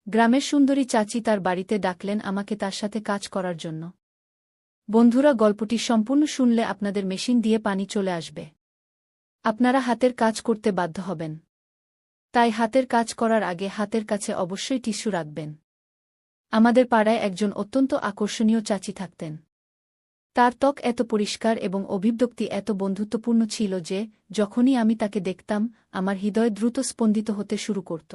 গ্রামের সুন্দরী চাচি তার বাড়িতে ডাকলেন আমাকে তার সাথে কাজ করার জন্য। বন্ধুরা, গল্পটি সম্পূর্ণ শুনলে আপনাদের মেশিন দিয়ে পানি চলে আসবে। আপনারা হাতের কাজ করতে বাধ্য হবেন। তাই হাতের কাজ করার আগে হাতের কাছে অবশ্যই টিস্যু রাখবেন। আমাদের পাড়ায় একজন অত্যন্ত আকর্ষণীয় চাচি থাকতেন। তার ত্বক এত পরিষ্কার এবং অভিব্যক্তি এত বন্ধুত্বপূর্ণ ছিল যে যখনই আমি তাকে দেখতাম আমার হৃদয় দ্রুত স্পন্দিত হতে শুরু করত।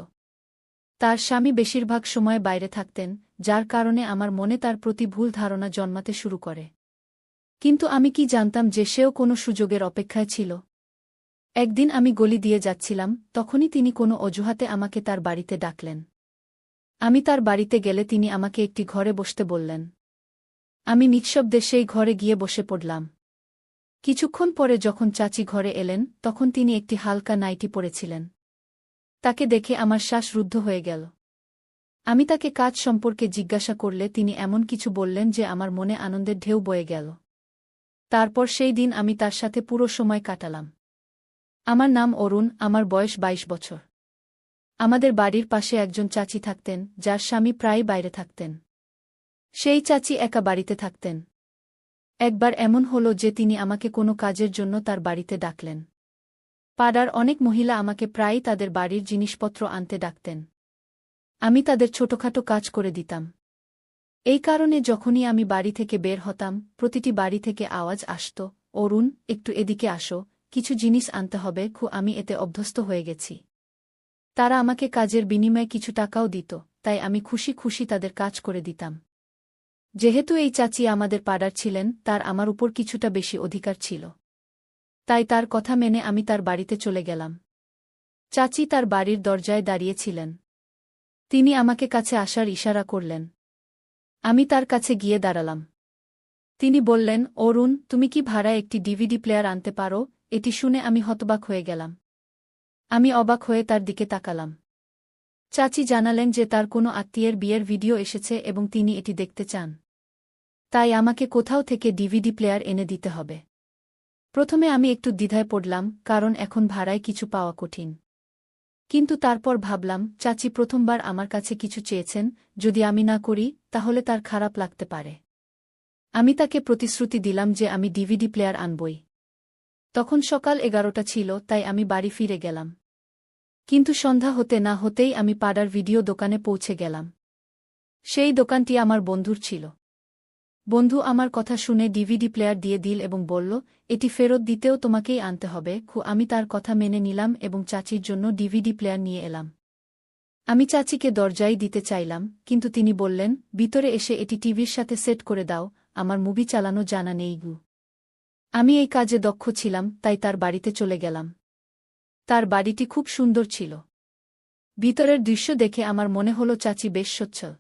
তার স্বামী বেশিরভাগ সময় বাইরে থাকতেন, যার কারণে আমার মনে তার প্রতি ভুল ধারণা জন্মাতে শুরু করে। কিন্তু আমি কি জানতাম যে সেও কোনো সুযোগের অপেক্ষায় ছিল। একদিন আমি গলি দিয়ে যাচ্ছিলাম, তখনই তিনি কোনো অজুহাতে আমাকে তার বাড়িতে ডাকলেন। আমি তার বাড়িতে গেলে তিনি আমাকে একটি ঘরে বসতে বললেন। আমি নিঃশব্দে সেই ঘরে গিয়ে বসে পড়লাম। কিছুক্ষণ পরে যখন চাচি ঘরে এলেন তখন তিনি একটি হালকা নাইটি পরেছিলেন। তাকে দেখে আমার শ্বাস রুদ্ধ হয়ে গেল। আমি তাকে কাজ সম্পর্কে জিজ্ঞাসা করলে তিনি এমন কিছু বললেন যে আমার মনে আনন্দের ঢেউ বয়ে গেল। তারপর সেই দিন আমি তার সাথে পুরো সময় কাটালাম। আমার নাম অরুণ, আমার বয়স ২২ বছর। আমাদের বাড়ির পাশে একজন চাচি থাকতেন যার স্বামী প্রায়ই বাইরে থাকতেন। সেই চাচি একা বাড়িতে থাকতেন। একবার এমন হল যে তিনি আমাকে কোনো কাজের জন্য তার বাড়িতে ডাকলেন। পাড়ার অনেক মহিলা আমাকে প্রায়ই তাদের বাড়ির জিনিসপত্র আনতে ডাকতেন। আমি তাদের ছোটখাটো কাজ করে দিতাম। এই কারণে যখনই আমি বাড়ি থেকে বের হতাম প্রতিটি বাড়ি থেকে আওয়াজ আসত, অরুণ, একটু এদিকে আসো, কিছু জিনিস আনতে হবে। আমি এতে অভ্যস্ত হয়ে গেছি। তারা আমাকে কাজের বিনিময়ে কিছু টাকাও দিত, তাই আমি খুশি খুশি তাদের কাজ করে দিতাম। যেহেতু এই চাচি আমাদের পাড়ার ছিলেন, তার আমার উপর কিছুটা বেশি অধিকার ছিল। তাই তার কথা মেনে আমি তার বাড়িতে চলে গেলাম। চাচি তার বাড়ির দরজায় দাঁড়িয়েছিলেন। তিনি আমাকে কাছে আসার ইশারা করলেন। আমি তার কাছে গিয়ে দাঁড়ালাম। তিনি বললেন, অরুণ, তুমি কি ভাড়ায় একটি ডিভিডি প্লেয়ার আনতে পারো? এটি শুনে আমি হতবাক হয়ে গেলাম। আমি অবাক হয়ে তার দিকে তাকালাম। চাচি জানালেন যে তার কোনো আত্মীয়ের বিয়ের ভিডিও এসেছে এবং তিনি এটি দেখতে চান। তাই আমাকে কোথাও থেকে ডিভিডি প্লেয়ার এনে দিতে হবে। প্রথমে আমি একটু দ্বিধায় পড়লাম, কারণ এখন ভাড়ায় কিছু পাওয়া কঠিন। কিন্তু তারপর ভাবলাম, চাচি প্রথমবার আমার কাছে কিছু চেয়েছেন, যদি আমি না করি তাহলে তার খারাপ লাগতে পারে। আমি তাকে প্রতিশ্রুতি দিলাম যে আমি ডিভিডি প্লেয়ার আনবই। তখন সকাল 11টা ছিল, তাই আমি বাড়ি ফিরে গেলাম। কিন্তু সন্ধ্যা হতে না হতেই আমি পাড়ার ভিডিও দোকানে পৌঁছে গেলাম। সেই দোকানটি আমার বন্ধুর ছিল। বন্ধু আমার কথা শুনে ডিভিডি প্লেয়ার দিয়ে দিল এবং বলল, এটি ফেরত দিতেও তোমাকেই আনতে হবে। আমি তার কথা মেনে নিলাম এবং চাচির জন্য ডিভিডি প্লেয়ার নিয়ে এলাম। আমি চাচিকে দরজাই দিতে চাইলাম, কিন্তু তিনি বললেন, ভিতরে এসে এটি টিভির সাথে সেট করে দাও, আমার মুভি চালানো জানা নেই গু। আমি এই কাজে দক্ষ ছিলাম, তাই তার বাড়িতে চলে গেলাম। তার বাড়িটি খুব সুন্দর ছিল। ভিতরের দৃশ্য দেখে আমার মনে হল চাচি বেশ সচ্ছল।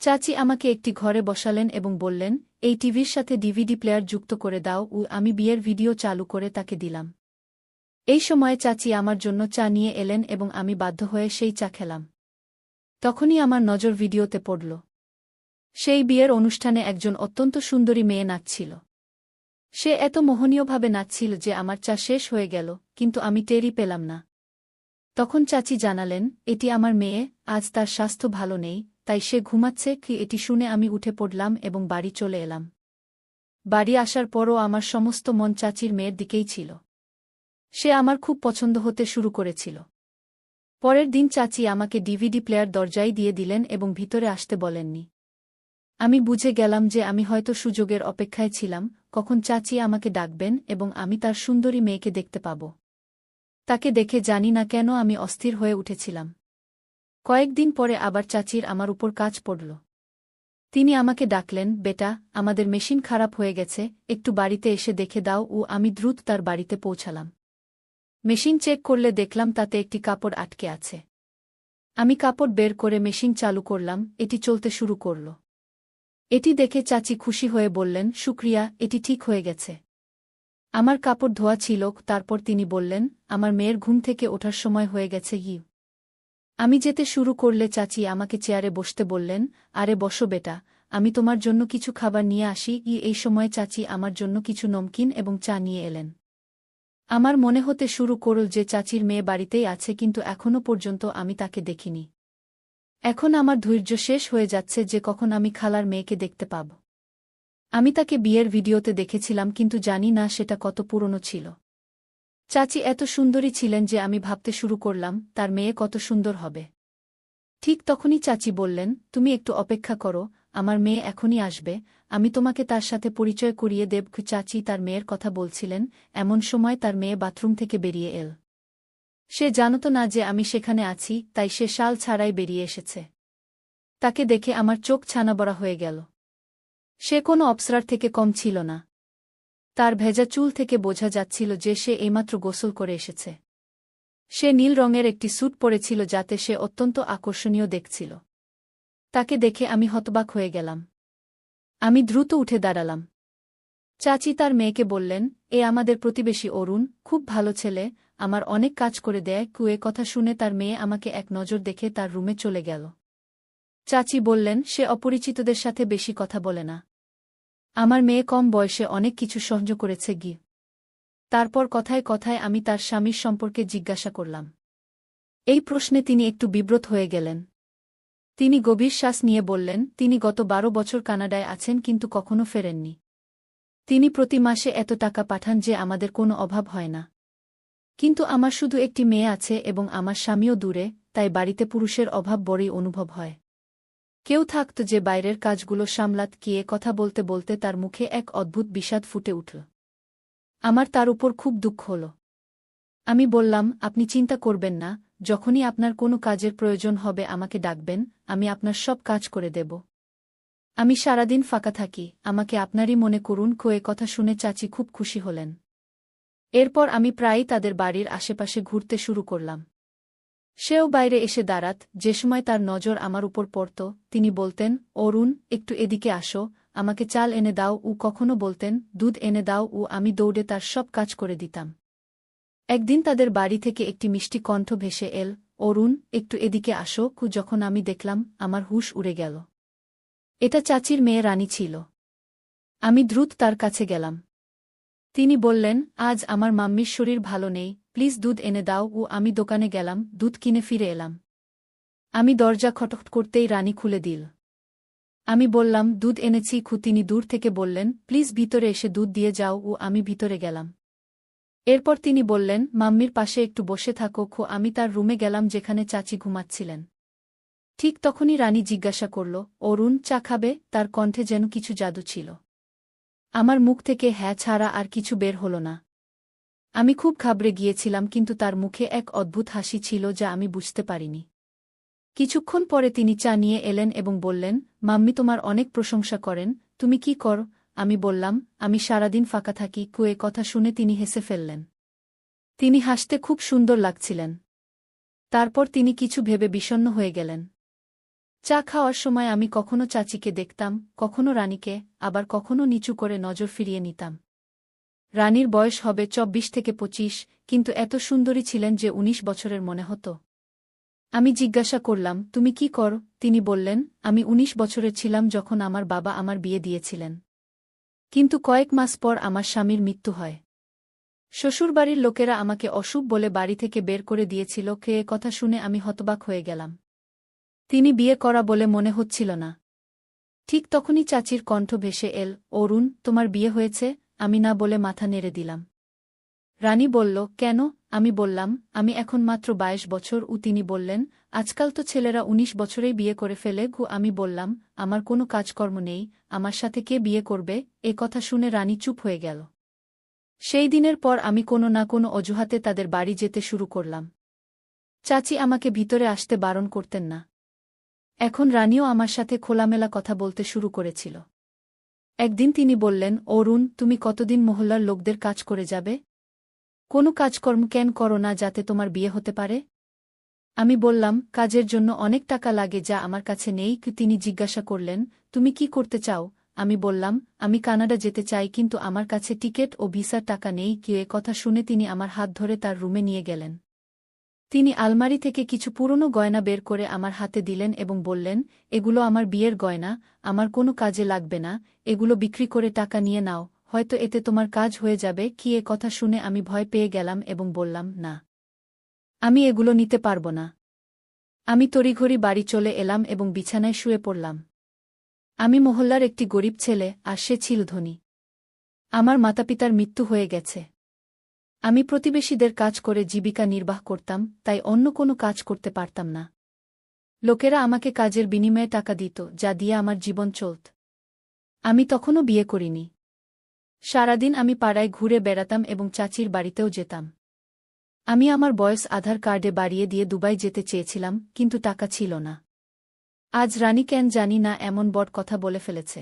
চাচি আমাকে একটি ঘরে বসালেন এবং বললেন, এই টিভির সাথে ডিভিডি প্লেয়ার যুক্ত করে দাও। আমি বিয়ের ভিডিও চালু করে তাকে দিলাম। এই সময়ে চাচি আমার জন্য চা নিয়ে এলেন এবং আমি বাধ্য হয়ে সেই চা খেলাম। তখনই আমার নজর ভিডিওতে পড়ল। সেই বিয়ের অনুষ্ঠানে একজন অত্যন্ত সুন্দরী মেয়ে নাচছিল। সে এত মোহনীয়ভাবে নাচছিল যে আমার চা শেষ হয়ে গেল, কিন্তু আমি টেরই পেলাম না। তখন চাচি জানালেন, এটি আমার মেয়ে, আজ তার স্বাস্থ্য ভালো নেই, তাই সে ঘুমাচ্ছে। এটি শুনে আমি উঠে পড়লাম এবং বাড়ি চলে এলাম। বাড়ি আসার পরও আমার সমস্ত মন চাচির মেয়ের দিকেই ছিল। সে আমার খুব পছন্দ হতে শুরু করেছিল। পরের দিন চাচি আমাকে ডিভিডি প্লেয়ার দরজায় দিয়ে দিলেন এবং ভিতরে আসতে বলেননি। আমি বুঝে গেলাম যে আমি হয়তো সুযোগের অপেক্ষায় ছিলাম, কখন চাচি আমাকে ডাকবেন এবং আমি তার সুন্দরী মেয়েকে দেখতে পাব। তাকে দেখে জানি না কেন আমি অস্থির হয়ে উঠেছিলাম। কয়েকদিন পরে আবার চাচির আমার উপর কাজ পড়ল। তিনি আমাকে ডাকলেন, বেটা, আমাদের মেশিন খারাপ হয়ে গেছে, একটু বাড়িতে এসে দেখে দাও। আমি দ্রুত তার বাড়িতে পৌঁছালাম। মেশিন চেক করলে দেখলাম তাতে একটি কাপড় আটকে আছে। আমি কাপড় বের করে মেশিন চালু করলাম, এটি চলতে শুরু করল। এটি দেখে চাচি খুশি হয়ে বললেন, শুক্রিয়া, এটি ঠিক হয়ে গেছে। আমার কাপড় ধোয়া ছিল। তারপর তিনি বললেন, আমার মেয়ের ঘুম থেকে ওঠার সময় হয়ে গেছে। আমি যেতে শুরু করলে চাচি আমাকে চেয়ারে বসতে বললেন, আরে বসো বেটা, আমি তোমার জন্য কিছু খাবার নিয়ে আসি। এই সময় চাচি আমার জন্য কিছু নমকিন এবং চা নিয়ে এলেন। আমার মনে হতে শুরু করল যে চাচির মেয়ে বাড়িতেই আছে, কিন্তু এখনও পর্যন্ত আমি তাকে দেখিনি। এখন আমার ধৈর্য শেষ হয়ে যাচ্ছে যে কখন আমি খালার মেয়েকে দেখতে পাব। আমি তাকে বিয়ের ভিডিওতে দেখেছিলাম কিন্তু জানি না সেটা কত পুরনো ছিল। চাচি এত সুন্দরী ছিলেন যে আমি ভাবতে শুরু করলাম তার মেয়ে কত সুন্দর হবে। ঠিক তখনই চাচি বললেন, তুমি একটু অপেক্ষা করো, আমার মেয়ে এখনই আসবে, আমি তোমাকে তার সাথে পরিচয় করিয়ে দেব। চাচি তার মেয়ের কথা বলছিলেন, এমন সময় তার মেয়ে বাথরুম থেকে বেরিয়ে এল। সে জানত না যে আমি সেখানে আছি, তাই সে শাল ছাড়াই বেরিয়ে এসেছে। তাকে দেখে আমার চোখ ছানাবড়া হয়ে গেল। সে কোনো অপ্সরার থেকে কম ছিল না। তার ভেজা চুল থেকে বোঝা যাচ্ছিল যে সে এইমাত্র গোসল করে এসেছে। সে নীল রঙের একটি স্যুট পরেছিল যাতে সে অত্যন্ত আকর্ষণীয় দেখছিল। তাকে দেখে আমি হতবাক হয়ে গেলাম। আমি দ্রুত উঠে দাঁড়ালাম। চাচি তার মেয়েকে বললেন, এ আমাদের প্রতিবেশী অরুণ, খুব ভালো ছেলে, আমার অনেক কাজ করে দেয়। কুয়ে কথা শুনে তার মেয়ে আমাকে এক নজর দেখে তার রুমে চলে গেল। চাচি বললেন, সে অপরিচিতদের সাথে বেশি কথা বলে না। আমার মেয়ে কম বয়সে অনেক কিছু সহ্য করেছে গি। তারপর কথায় কথায় আমি তার স্বামীর সম্পর্কে জিজ্ঞাসা করলাম। এই প্রশ্নে তিনি একটু বিব্রত হয়ে গেলেন। তিনি গভীর শ্বাস নিয়ে বললেন, তিনি গত 12 বছর কানাডায় আছেন কিন্তু কখনো ফেরেননি। তিনি প্রতি মাসে এত টাকা পাঠান যে আমাদের কোনো অভাব হয় না। কিন্তু আমার শুধু একটি মেয়ে আছে এবং আমার স্বামীও দূরে, তাই বাড়িতে পুরুষের অভাব বড়ই অনুভব হয়। কেউ থাকত যে বাইরের কাজগুলো সামলাত। গিয়ে কথা বলতে বলতে তার মুখে এক অদ্ভুত বিষাদ ফুটে উঠল। আমার তার উপর খুব দুঃখ হল। আমি বললাম, আপনি চিন্তা করবেন না, যখনই আপনার কোনো কাজের প্রয়োজন হবে আমাকে ডাকবেন, আমি আপনার সব কাজ করে দেব। আমি সারাদিন ফাঁকা থাকি, আমাকে আপনারই মনে করুন। কয়ে কথা শুনে চাচি খুব খুশি হলেন। এরপর আমি প্রায়ই তাদের বাড়ির আশেপাশে ঘুরতে শুরু করলাম। সেও বাইরে এসে দাঁড়াত। যে সময় তার নজর আমার উপর পড়ত, তিনি বলতেন, অরুণ, একটু এদিকে আসো, আমাকে চাল এনে দাও। ও কখনো বলতেন, দুধ এনে দাও। ও আমি দৌড়ে তার সব কাজ করে দিতাম। একদিন তাদের বাড়ি থেকে একটি মিষ্টি কণ্ঠ ভেসে এল, অরুণ, একটু এদিকে আসো। যখন আমি দেখলাম, আমার হুঁশ উড়ে গেল। এটা চাচির মেয়ে রানী ছিল। আমি দ্রুত তার কাছে গেলাম। তিনি বললেন, আজ আমার মাম্মির শরীর ভালো নেই, প্লিজ দুধ এনে দাও। ও আমি দোকানে গেলাম, দুধ কিনে ফিরে এলাম। আমি দরজা খটখট করতেই রানী খুলে দিল। আমি বললাম, দুধ এনেছি। তিনি দূর থেকে বললেন, প্লিজ ভিতরে এসে দুধ দিয়ে যাও। ও আমি ভিতরে গেলাম। এরপর তিনি বললেন, মাম্মির পাশে একটু বসে থাকো। আমি তার রুমে গেলাম যেখানে চাচি ঘুমাচ্ছিলেন। ঠিক তখনই রানী জিজ্ঞাসা করল, অরুণ, চা খাবে? তার কণ্ঠে যেন কিছু জাদু ছিল। আমার মুখ থেকে হ্যাঁ ছাড়া আর কিছু বের হল না। আমি খুব ঘাবড়ে গিয়েছিলাম কিন্তু তার মুখে এক অদ্ভুত হাসি ছিল যা আমি বুঝতে পারিনি। কিছুক্ষণ পরে তিনি চা নিয়ে এলেন এবং বললেন, মাম্মি তোমার অনেক প্রশংসা করেন, তুমি কি করো? আমি বললাম, আমি সারাদিন ফাঁকা থাকি। কুয়ে কথা শুনে তিনি হেসে ফেললেন। তিনি হাসতে খুব সুন্দর লাগছিলেন। তারপর তিনি কিছু ভেবে বিষণ্ণ হয়ে গেলেন। চা খাওয়ার সময় আমি কখনো চাচিকে দেখতাম, কখনো রানীকে, আবার কখনো নিচু করে নজর ফিরিয়ে নিতাম। রানীর বয়স হবে 24 থেকে 25, কিন্তু এত সুন্দরী ছিলেন যে 19 বছরের মনে হতো। আমি জিজ্ঞাসা করলাম, তুমি কি করো? তিনি বললেন, আমি 19 বছরের ছিলাম যখন আমার বাবা আমার বিয়ে দিয়েছিলেন। কিন্তু কয়েক মাস পর আমার স্বামীর মৃত্যু হয়। শ্বশুরবাড়ির লোকেরা আমাকে অশুভ বলে বাড়ি থেকে বের করে দিয়েছিল। এ কথা শুনে আমি হতবাক হয়ে গেলাম। তিনি বিয়ে করা বলে মনে হচ্ছিল না। ঠিক তখনই চাচির কণ্ঠ ভেসে এল, অরুণ, তোমার বিয়ে হয়েছে? আমি না বলে মাথা নেড়ে দিলাম। রানী বলল, কেন? আমি বললাম, আমি এখন মাত্র 22 বছর। তিনি বললেন, আজকাল তো ছেলেরা 19 বছরেই বিয়ে করে ফেলে। আমি বললাম, আমার কোনো কাজকর্ম নেই, আমার সাথে কে বিয়ে করবে? এ কথা শুনে রানী চুপ হয়ে গেল। সেই দিনের পর আমি কোনো না কোনো অজুহাতে তাদের বাড়ি যেতে শুরু করলাম। চাচি আমাকে ভিতরে আসতে বারণ করতেন না। এখন রানীও আমার সাথে খোলামেলা কথা বলতে শুরু করেছিল। একদিন তিনি বললেন, অরুণ, তুমি কতদিন মহল্লার লোকদের কাজ করে যাবে? কোনো কাজকর্ম কেন করো না যাতে তোমার বিয়ে হতে পারে? আমি বললাম, কাজের জন্য অনেক টাকা লাগে যা আমার কাছে নেই। তিনি জিজ্ঞাসা করলেন, তুমি কি করতে চাও? আমি বললাম, আমি কানাডা যেতে চাই কিন্তু আমার কাছে টিকিট ও ভিসার টাকা নেই। এ কথা শুনে তিনি আমার হাত ধরে তার রুমে নিয়ে গেলেন। তিনি আলমারি থেকে কিছু পুরনো গয়না বের করে আমার হাতে দিলেন এবং বললেন, এগুলো আমার বিয়ের গয়না, আমার কোনো কাজে লাগবে না, এগুলো বিক্রি করে টাকা নিয়ে নাও, হয়তো এতে তোমার কাজ হয়ে যাবে। এ কথা শুনে আমি ভয় পেয়ে গেলাম এবং বললাম, না, আমি এগুলো নিতে পারব না। আমি তড়িঘড়ি বাড়ি চলে এলাম এবং বিছানায় শুয়ে পড়লাম। আমি মহল্লার একটি গরিব ছেলে, আর সে ছিল ধনী। আমার মাতাপিতার মৃত্যু হয়ে গেছে। আমি প্রতিবেশীদের কাজ করে জীবিকা নির্বাহ করতাম, তাই অন্য কোনো কাজ করতে পারতাম না। লোকেরা আমাকে কাজের বিনিময়ে টাকা দিত, যা দিয়ে আমার জীবন চলত। আমি তখনও বিয়ে করিনি। সারাদিন আমি পাড়ায় ঘুরে বেড়াতাম এবং চাচির বাড়িতেও যেতাম। আমি আমার বয়স আধার কার্ডে বাড়িয়ে দিয়ে দুবাই যেতে চেয়েছিলাম, কিন্তু টাকা ছিল না। আজ রানী কেন জানি না এমন বড় কথা বলে ফেলেছে।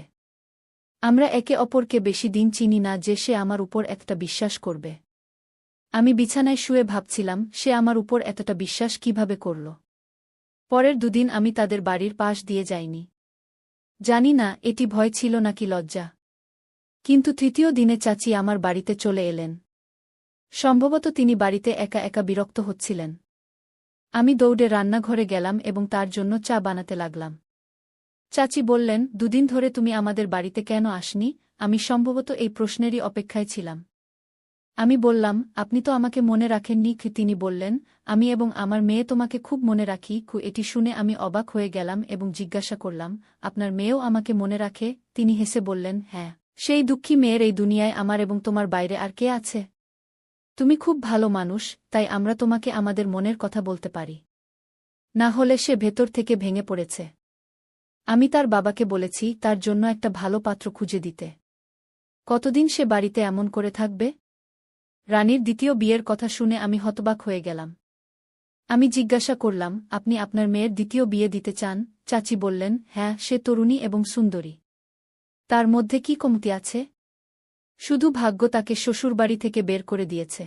আমরা একে অপরকে বেশি দিন চিনি না যে সে আমার উপর একটা বিশ্বাস করবে। আমি বিছানায় শুয়ে ভাবছিলাম, সে আমার উপর এতটা বিশ্বাস কিভাবে করল। পরের দুদিন আমি তাদের বাড়ির পাশ দিয়ে যাইনি। জানি না এটি ভয় ছিল নাকি লজ্জা। কিন্তু তৃতীয় দিনে চাচি আমার বাড়িতে চলে এলেন। সম্ভবত তিনি বাড়িতে একা একা বিরক্ত হচ্ছিলেন। আমি দৌড়ে রান্নাঘরে গেলাম এবং তার জন্য চা বানাতে লাগলাম। চাচি বললেন, দুদিন ধরে তুমি আমাদের বাড়িতে কেন আসনি? আমি সম্ভবত এই প্রশ্নেরই অপেক্ষায় ছিলাম। আমি বললাম, আপনি তো আমাকে মনে রাখেননি। তিনি বললেন, আমি এবং আমার মেয়ে তোমাকে খুব মনে রাখি। এটি শুনে আমি অবাক হয়ে গেলাম এবং জিজ্ঞাসা করলাম, আপনার মেয়েও আমাকে মনে রাখে? তিনি হেসে বললেন, হ্যাঁ। সেই দুঃখী মেয়ের এই দুনিয়ায় আমার এবং তোমার বাইরে আর কে আছে? তুমি খুব ভালো মানুষ, তাই আমরা তোমাকে আমাদের মনের কথা বলতে পারি। না হলে সে ভেতর থেকে ভেঙে পড়েছে। আমি তার বাবাকে বলেছি তার জন্য একটা ভালো পাত্র খুঁজে দিতে। কতদিন সে বাড়িতে এমন করে থাকবে? রানীর দ্বিতীয় বিয়ের কথা শুনে আমি হতবাক হয়ে গেলাম। আমি জিজ্ঞাসা করলাম, আপনি আপনার মেয়ের দ্বিতীয় বিয়ে দিতে চান? চাচি বললেন, হ্যাঁ, সে তরুণী এবং সুন্দরী। তার মধ্যে কি কমতি আছে? শুধু ভাগ্য তাকে শ্বশুরবাড়ি থেকে বের করে দিয়েছে।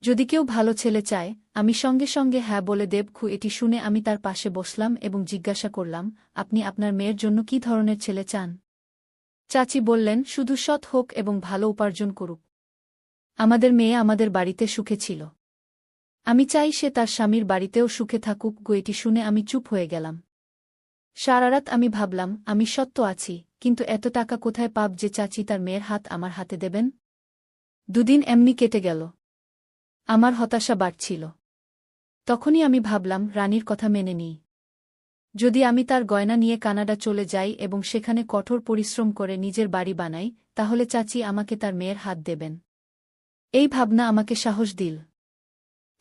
যদি কেউ ভালো ছেলে চায়, আমি সঙ্গে সঙ্গে হ্যাঁ বলে দেব। এটি শুনে আমি তার পাশে বসলাম এবং জিজ্ঞাসা করলাম, আপনি আপনার মেয়ের জন্য কী ধরনের ছেলে চান? চাচি বললেন, শুধু সৎ হোক এবং ভালো উপার্জন করুক। আমাদের মেয়ে আমাদের বাড়িতে সুখে ছিল। আমি চাই সে তার স্বামীর বাড়িতেও সুখে থাকুক। এটি শুনে আমি চুপ হয়ে গেলাম। সারারাত আমি ভাবলাম, আমি সত্য আছি, কিন্তু এত টাকা কোথায় পাব যে চাচি তার মেয়ের হাত আমার হাতে দেবেন? দুদিন এমনি কেটে গেল। আমার হতাশা বাড়ছিল। তখনই আমি ভাবলাম, রানীর কথা মেনে নিই। যদি আমি তার গয়না নিয়ে কানাডা চলে যাই এবং সেখানে কঠোর পরিশ্রম করে নিজের বাড়ি বানাই, তাহলে চাচি আমাকে তার মেয়ের হাত দেবেন। এই ভাবনা আমাকে সাহস দিল।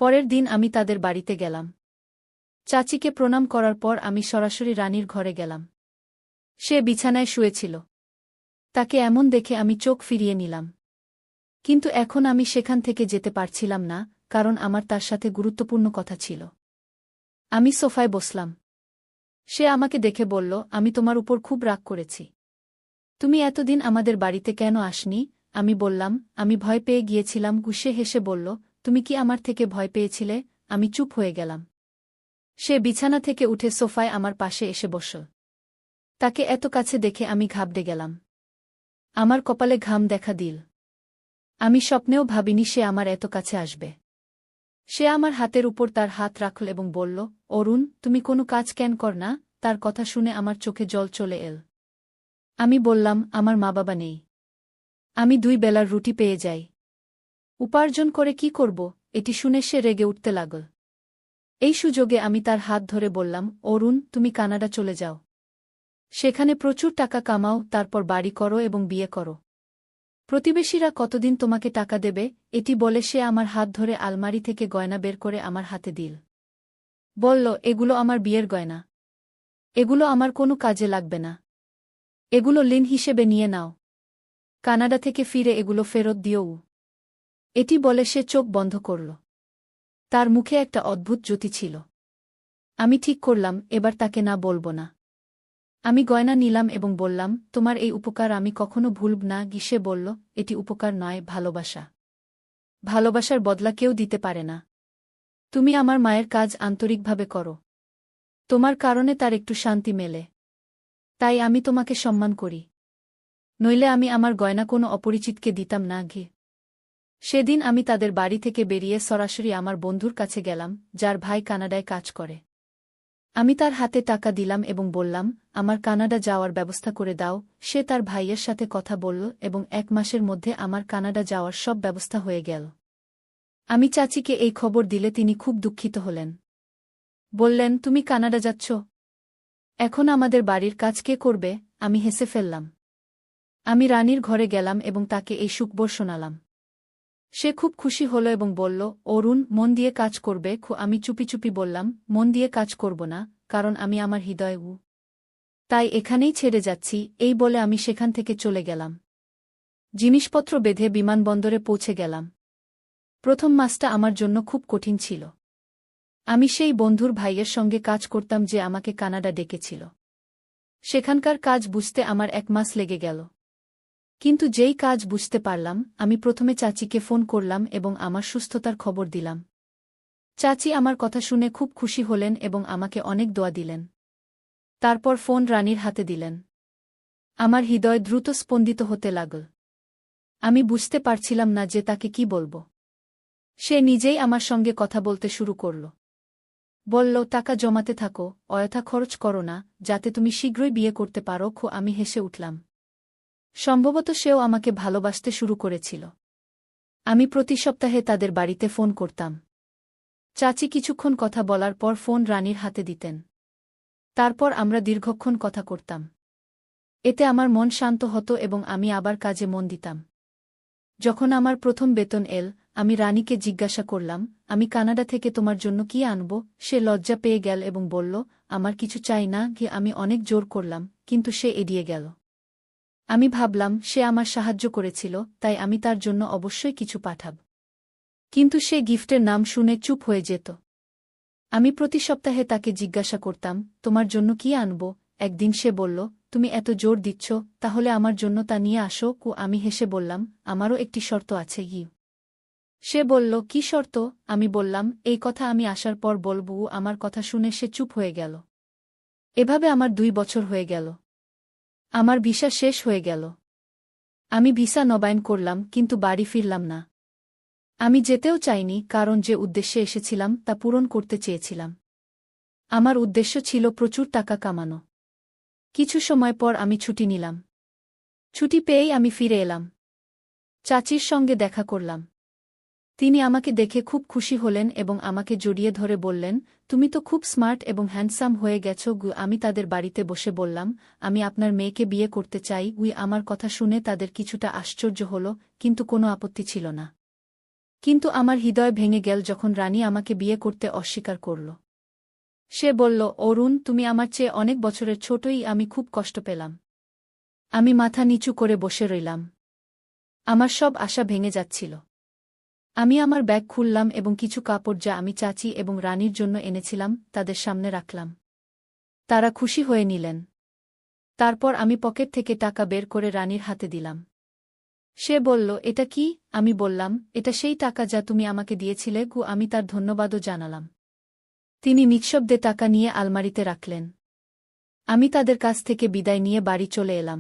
পরের দিন আমি তাদের বাড়িতে গেলাম। চাচিকে প্রণাম করার পর আমি সরাসরি রানীর ঘরে গেলাম। সে বিছানায় শুয়েছিল। তাকে এমন দেখে আমি চোখ ফিরিয়ে নিলাম। কিন্তু এখন আমি সেখান থেকে যেতে পারছিলাম না, কারণ আমার তার সাথে গুরুত্বপূর্ণ কথা ছিল। আমি সোফায় বসলাম। সে আমাকে দেখে বলল, আমি তোমার উপর খুব রাগ করেছি। তুমি এতদিন আমাদের বাড়িতে কেন আসনি? আমি বললাম, আমি ভয় পেয়ে গিয়েছিলাম। সে হেসে বলল, তুমি কি আমার থেকে ভয় পেয়েছিলে? আমি চুপ হয়ে গেলাম। সে বিছানা থেকে উঠে সোফায় আমার পাশে এসে বসল। তাকে এত কাছে দেখে আমি ঘাবড়ে গেলাম। আমার কপালে ঘাম দেখা দিল। আমি স্বপ্নেও ভাবিনি সে আমার এত কাছে আসবে। সে আমার হাতের উপর তার হাত রাখল এবং বলল, অরুণ, তুমি কোনো কাজ কেন কর না? তার কথা শুনে আমার চোখে জল চলে এল। আমি বললাম, আমার মা বাবা নেই। আমি 2 বেলার রুটি পেয়ে যাই। উপার্জন করে কি করব? এটি শুনে সে রেগে উঠতে লাগল। এই সুযোগে আমি তার হাত ধরে বললাম, অরুণ, তুমি কানাডা চলে যাও। সেখানে প্রচুর টাকা কামাও, তারপর বাড়ি করো এবং বিয়ে করো। প্রতিবেশীরা কতদিন তোমাকে টাকা দেবে? এটি বলে সে আমার হাত ধরে আলমারি থেকে গয়না বের করে আমার হাতে দিল। বলল, এগুলো আমার বিয়ের গয়না। এগুলো আমার কোনো কাজে লাগবে না। এগুলো ঋণ হিসেবে নিয়ে নাও। কানাডা থেকে ফিরে এগুলো ফেরত দিও। এটি বলে সে চোখ বন্ধ করল। তার মুখে একটা অদ্ভুত জ্যোতি ছিল। আমি ঠিক করলাম, এবার তাকে না বলব না। আমি গয়না নিলাম এবং বললাম, তোমার এই উপকার আমি কখনো ভুলব না। সে বলল, এটি উপকার নয়, ভালোবাসা। ভালোবাসার বদলা কেউ দিতে পারে না। তুমি আমার মায়ের কাজ আন্তরিকভাবে করো। তোমার কারণে তার একটু শান্তি মেলে। তাই আমি তোমাকে সম্মান করি। নইলে আমি আমার গয়না কোনো অপরিচিতকে দিতাম না। সেদিন আমি তাদের বাড়ি থেকে বেরিয়ে সরাসরি আমার বন্ধুর কাছে গেলাম, যার ভাই কানাডায় কাজ করে। আমি তার হাতে টাকা দিলাম এবং বললাম, আমার কানাডা যাওয়ার ব্যবস্থা করে দাও। সে তার ভাইয়ের সাথে কথা বলল এবং 1 মাসের মধ্যে আমার কানাডা যাওয়ার সব ব্যবস্থা হয়ে গেল। আমি চাচিকে এই খবর দিলে তিনি খুব দুঃখিত হলেন। বললেন, তুমি কানাডা যাচ্ছ? এখন আমাদের বাড়ির কাজ কে করবে? আমি হেসে ফেললাম। আমি রানীর ঘরে গেলাম এবং তাকে এই সুখবর শোনালাম। সে খুব খুশি হল এবং বলল, অরুণ, মন দিয়ে কাজ করবে। আমি চুপি চুপি বললাম, মন দিয়ে কাজ করব না, কারণ আমি আমার হৃদয় তাই এখানেই ছেড়ে যাচ্ছি। এই বলে আমি সেখান থেকে চলে গেলাম। জিনিসপত্র বেঁধে বিমানবন্দরে পৌঁছে গেলাম। প্রথম মাসটা আমার জন্য খুব কঠিন ছিল। আমি সেই বন্ধুর ভাইয়ের সঙ্গে কাজ করতাম যে আমাকে কানাডা ডেকেছিল। সেখানকার কাজ বুঝতে আমার 1 মাস লেগে গেল। কিন্তু যেই কাজ বুঝতে পারলাম, আমি প্রথমে চাচিকে ফোন করলাম এবং আমার সুস্থতার খবর দিলাম। চাচি আমার কথা শুনে খুব খুশি হলেন এবং আমাকে অনেক দোয়া দিলেন। তারপর ফোন রানীর হাতে দিলেন। আমার হৃদয় দ্রুত স্পন্দিত হতে লাগল। আমি বুঝতে পারছিলাম না যে তাকে কি বলবো। সে নিজেই আমার সঙ্গে কথা বলতে শুরু করল। বলল, টাকা জমাতে থাকো, অযথা খরচ করো না, যাতে তুমি শীঘ্রই বিয়ে করতে পারো। আমি হেসে উঠলাম। সম্ভবত সেও আমাকে ভালোবাসতে শুরু করেছিল। আমি প্রতি সপ্তাহে তাদের বাড়িতে ফোন করতাম। চাচি কিছুক্ষণ কথা বলার পর ফোন রানীর হাতে দিতেন। তারপর আমরা দীর্ঘক্ষণ কথা করতাম। এতে আমার মন শান্ত হতো এবং আমি আবার কাজে মন দিতাম। যখন আমার প্রথম বেতন এল, আমি রানীকে জিজ্ঞাসা করলাম, আমি কানাডা থেকে তোমার জন্য কি আনব? সে লজ্জা পেয়ে গেল এবং বলল, আমার কিছু চাই না। আমি অনেক জোর করলাম, কিন্তু সে এড়িয়ে গেল। আমি ভাবলাম, সে আমার সাহায্য করেছিল, তাই আমি তার জন্য অবশ্যই কিছু পাঠাব। কিন্তু সে গিফটের নাম শুনে চুপ হয়ে যেত। আমি প্রতি সপ্তাহে তাকে জিজ্ঞাসা করতাম, তোমার জন্য কি আনব? একদিন সে বলল, তুমি এত জোর দিচ্ছ, তাহলে আমার জন্য তা নিয়ে আসো। আমি হেসে বললাম, আমারও একটি শর্ত আছে। সে বলল, কি শর্ত? আমি বললাম, এই কথা আমি আসার পর বলব। আমার কথা শুনে সে চুপ হয়ে গেল। এভাবে আমার 2 বছর হয়ে গেল। আমার ভিসা শেষ হয়ে গেল। আমি ভিসা নবায়ন করলাম, কিন্তু বাড়ি ফিরলাম না। আমি যেতেও চাইনি, কারণ যে উদ্দেশ্যে এসেছিলাম তা পূরণ করতে চেয়েছিলাম। আমার উদ্দেশ্য ছিল প্রচুর টাকা কামানো। কিছু সময় পর আমি ছুটি নিলাম। ছুটি পেয়েই আমি ফিরে এলাম। চাচির সঙ্গে দেখা করলাম। তিনি আমাকে দেখে খুব খুশি হলেন এবং আমাকে জড়িয়ে ধরে বললেন, তুমি তো খুব স্মার্ট এবং হ্যান্ডসাম হয়ে গেছ। আমি তাদের বাড়িতে বসে বললাম, আমি আপনার মেয়েকে বিয়ে করতে চাই। আমার কথা শুনে তাদের কিছুটা আশ্চর্য হল, কিন্তু কোনো আপত্তি ছিল না। কিন্তু আমার হৃদয় ভেঙে গেল যখন রানী আমাকে বিয়ে করতে অস্বীকার করল। সে বলল, অরুণ, তুমি আমার চেয়ে অনেক বছরের ছোটই। আমি খুব কষ্ট পেলাম। আমি মাথা নিচু করে বসে রইলাম। আমার সব আশা ভেঙে যাচ্ছিল। আমি আমার ব্যাগ খুললাম এবং কিছু কাপড় যা আমি চাচি এবং রানীর জন্য এনেছিলাম তাদের সামনে রাখলাম। তারা খুশি হয়ে নিলেন। তারপর আমি পকেট থেকে টাকা বের করে রানীর হাতে দিলাম। সে বলল, এটা কি? আমি বললাম, এটা সেই টাকা যা তুমি আমাকে দিয়েছিলে। আমি তার ধন্যবাদও জানালাম। তিনি নিঃশব্দে টাকা নিয়ে আলমারিতে রাখলেন। আমি তাদের কাছ থেকে বিদায় নিয়ে বাড়ি চলে এলাম।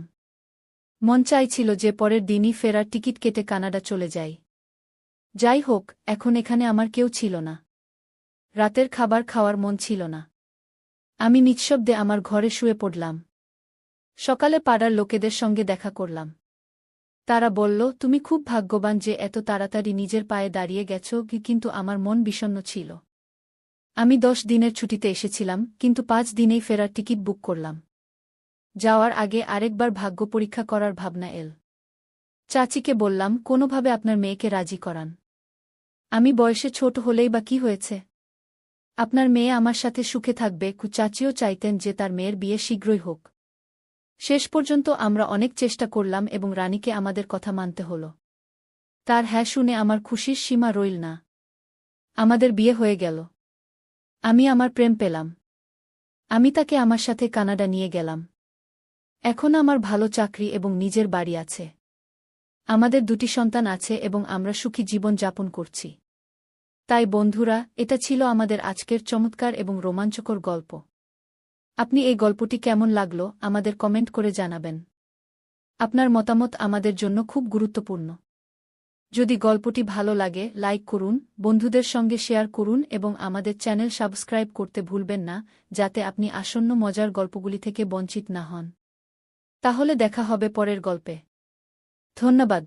মন চাইছিল যে পরের দিনই ফেরার টিকিট কেটে কানাডা চলে যাই। যাই হোক, এখন এখানে আমার কেউ ছিল না। রাতের খাবার খাওয়ার মন ছিল না। আমি নিঃশব্দে আমার ঘরে শুয়ে পড়লাম। সকালে পাড়ার লোকেদের সঙ্গে দেখা করলাম। তারা বলল, তুমি খুব ভাগ্যবান যে এত তাড়াতাড়ি নিজের পায়ে দাঁড়িয়ে গেছ। কিন্তু আমার মন বিষণ্ণ ছিল। আমি 10 দিনের ছুটিতে এসেছিলাম, কিন্তু 5 দিনেই ফেরার টিকিট বুক করলাম। যাওয়ার আগে আরেকবার ভাগ্য পরীক্ষা করার ভাবনা এল। চাচিকে বললাম, কোনোভাবে আপনার মেয়েকে রাজি করান। আমি বয়সে ছোট হলেই বা কি হয়েছে? আপনার মেয়ে আমার সাথে সুখে থাকবে। চাচিও চাইতেন যে তার মেয়ের বিয়ে শীঘ্রই হোক। শেষ পর্যন্ত আমরা অনেক চেষ্টা করলাম এবং রানীকে আমাদের কথা মানতে হল। তার হ্যাঁ শুনে আমার খুশির সীমা রইল না। আমাদের বিয়ে হয়ে গেল। আমি আমার প্রেম পেলাম। আমি তাকে আমার সাথে কানাডা নিয়ে গেলাম। এখন আমার ভালো চাকরি এবং নিজের বাড়ি আছে। আমাদের 2টি সন্তান আছে এবং আমরা সুখী জীবন যাপন করছি। তাই বন্ধুরা, এটা ছিল আমাদের আজকের চমৎকার এবং রোমাঞ্চকর গল্প। আপনি এই গল্পটি কেমন লাগলো আমাদের কমেন্ট করে জানাবেন। আপনার মতামত আমাদের জন্য খুব গুরুত্বপূর্ণ। যদি গল্পটি ভালো লাগে, লাইক করুন, বন্ধুদের সঙ্গে শেয়ার করুন এবং আমাদের চ্যানেল সাবস্ক্রাইব করতে ভুলবেন না, যাতে আপনি আসন্ন মজার গল্পগুলি থেকে বঞ্চিত না হন। তাহলে দেখা হবে পরের গল্পে। ধন্যবাদ।